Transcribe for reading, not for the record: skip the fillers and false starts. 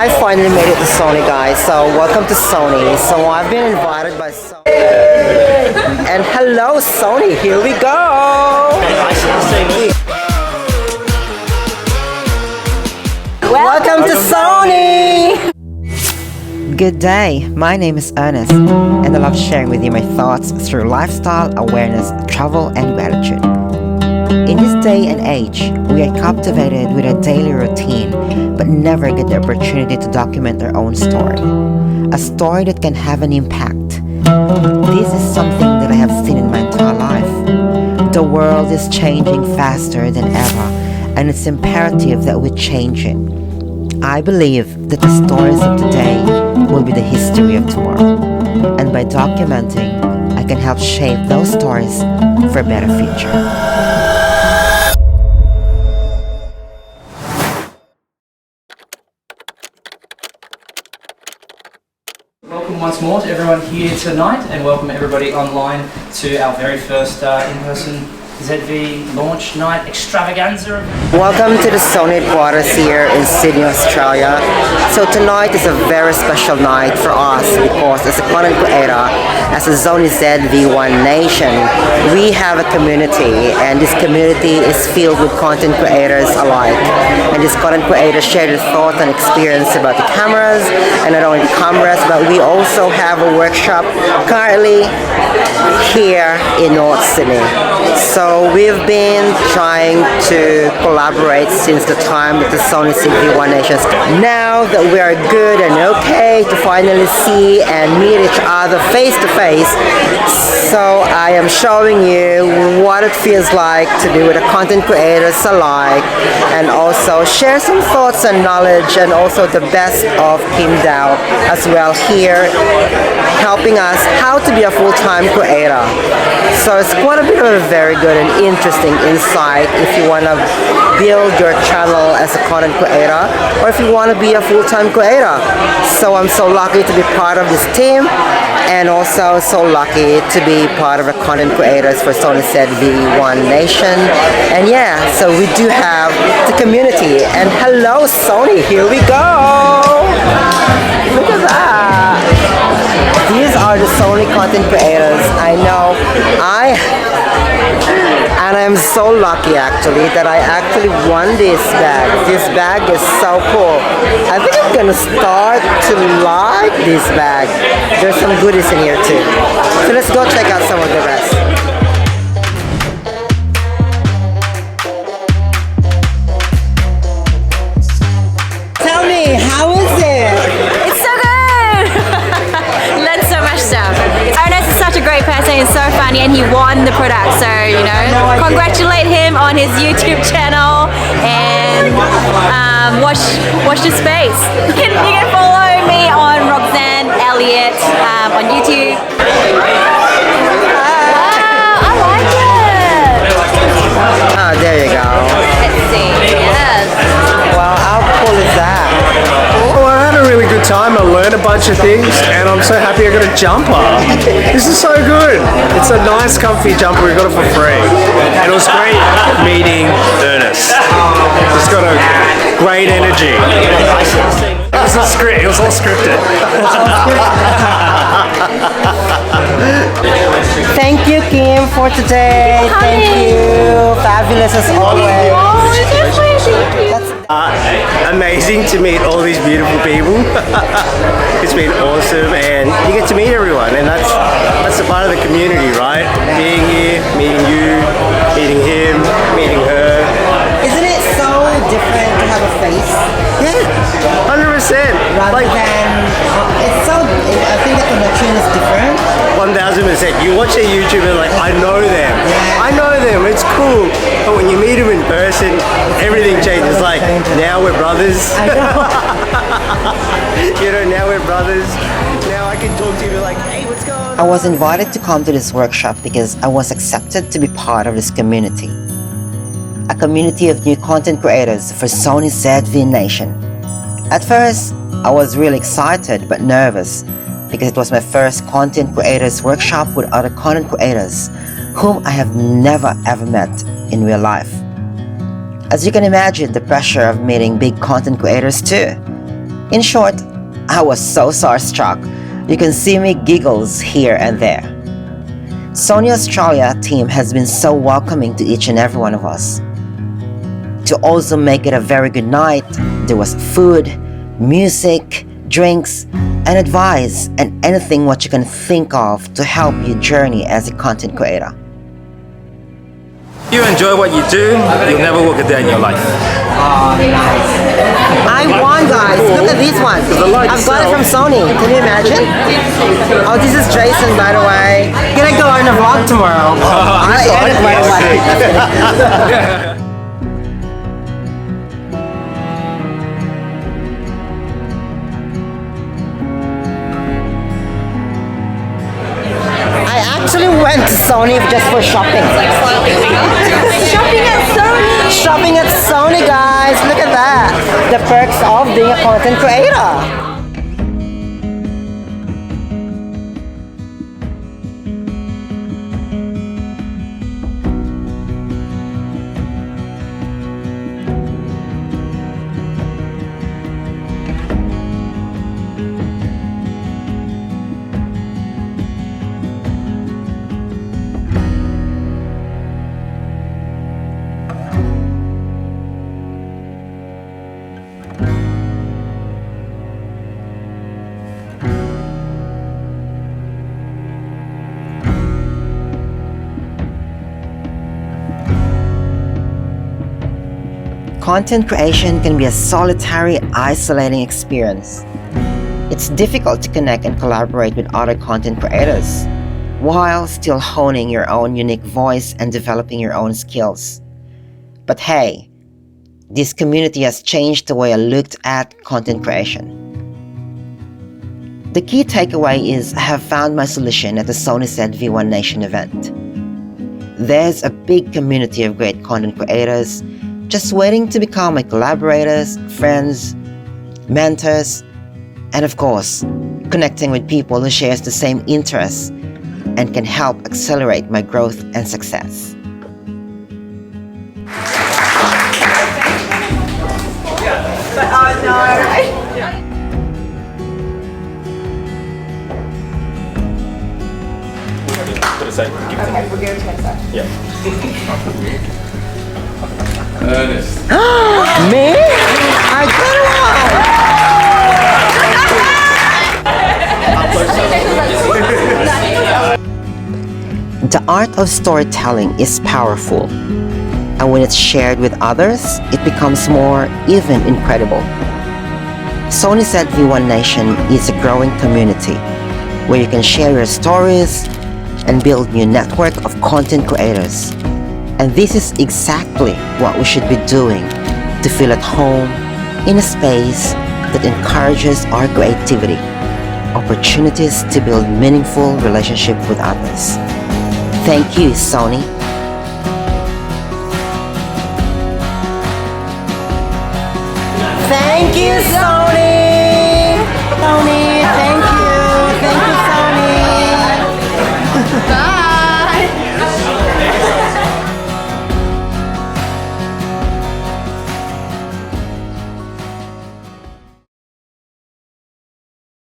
I finally made it to Sony, guys, so welcome to Sony. So I've been invited by Sony. And hello Sony, here we go! Welcome to Sony! Good day, my name is Ernest, and I love sharing with you my thoughts through lifestyle, awareness, travel, and gratitude. In this day and age, we are captivated with our daily routine, but never get the opportunity to document our own story. A story that can have an impact. This is something that I have seen in my entire life. The world is changing faster than ever, and it's imperative that we change it. I believe that the stories of today will be the history of tomorrow, and by documenting, I can help shape those stories for a better future. Welcome once more to everyone here tonight, and welcome everybody online to our very first in-person ZV launch night extravaganza. Welcome to the Sony headquarters here in Sydney, Australia. So tonight is a very special night for us because as a content creator, as a Sony ZV Nation, we have a community, and this community is filled with content creators alike. And these content creators share their thoughts and experience about the cameras, and not only the cameras, but we also have a workshop currently here in North Sydney. So we've been trying to collaborate since the time that the Sony ZV Nation started. Now that we are good and okay to finally see and meet each other face to face, so I am showing you what it feels like to be with the content creators alike, and also share some thoughts and knowledge, and also the best of Kim Dow as well here, helping us how to be a full-time creator. So it's quite a bit of a very good and interesting insight if you want to build your channel as a content creator, or if you want to be a full-time creator. So I'm so lucky to be part of this team, and also so lucky to be part of the content creators for Sony ZV Nation. And yeah, so we do have the community. And hello Sony, here we go! Look at that! These are the Sony content creators. I know and I'm so lucky actually that I actually won this bag. This bag is so cool. I think I'm gonna start to like this bag. There's some goodies in here too. So let's go check out some of the rest. Tell me, how is it? It's so good! Learned so much stuff. Ernest is such a great person, he's so funny, and he won the product, so you know, congratulate him on his YouTube channel, and watch the space. You can follow me on Roxanne Elliott on YouTube. Wow, I like it! Ah, there you go. Let's see, yes. Wow, how cool is that? Well, I had a really good time. I learned a bunch of things, and I'm so happy I got a jumper. This is so good. It's a nice, comfy jumper. We got it for free. And it was great meeting Ernest. He's got a great energy. It was a script. It was all scripted. Thank you, Kim, for today. Thank you. Fabulous as always. That's Amazing to meet all these beautiful people. It's been awesome, and you get to meet everyone, and that's the part of the community, right? Being here, meeting you, meeting him, meeting her. Isn't it so different to have a face? Yeah, 100%. Rather than, it's so, I think the connection is different. 1000%. You watch their YouTube and like, I know them. Yeah. I know them, it's cool. But when you meet them in person, everything changes. Like, now we're brothers. I know. You know, now we're brothers. Now I can talk to you like, hey, what's going on? I was invited to come to this workshop because I was accepted to be part of this community. A community of new content creators for Sony ZV Nation. At first, I was really excited but nervous because it was my first content creators workshop with other content creators whom I have never ever met in real life. As you can imagine, the pressure of meeting big content creators too. In short, I was so starstruck. You can see me giggles here and there. Sonyaustralia team has been so welcoming to each and every one of us. To also make it a very good night, there was food, music, drinks, and advice, and anything what you can think of to help you journey as a content creator. If you enjoy what you do, you'll never work a day in your life. I won, guys. Look at these ones. I've got it from Sony. Can you imagine? Oh, this is Jason, by the way. Gonna go on a vlog tomorrow. I edit my life. I actually went to Sony just for shopping. Shopping at Sony! Shopping at Sony, guys. Look at that. The perks of being a content creator. Content creation can be a solitary, isolating experience. It's difficult to connect and collaborate with other content creators, while still honing your own unique voice and developing your own skills. But hey, this community has changed the way I looked at content creation. The key takeaway is I have found my solution at the Sony ZV One Nation event. There's a big community of great content creators just waiting to become my collaborators, friends, mentors, and of course, connecting with people who share the same interests and can help accelerate my growth and success. Ernest. Me? I got one! The art of storytelling is powerful, and when it's shared with others, it becomes more, even incredible. Sony ZV One Nation is a growing community where you can share your stories and build new network of content creators. And this is exactly what we should be doing to feel at home in a space that encourages our creativity, opportunities to build meaningful relationship with others. Thank you, Sony. Thank you, Sony!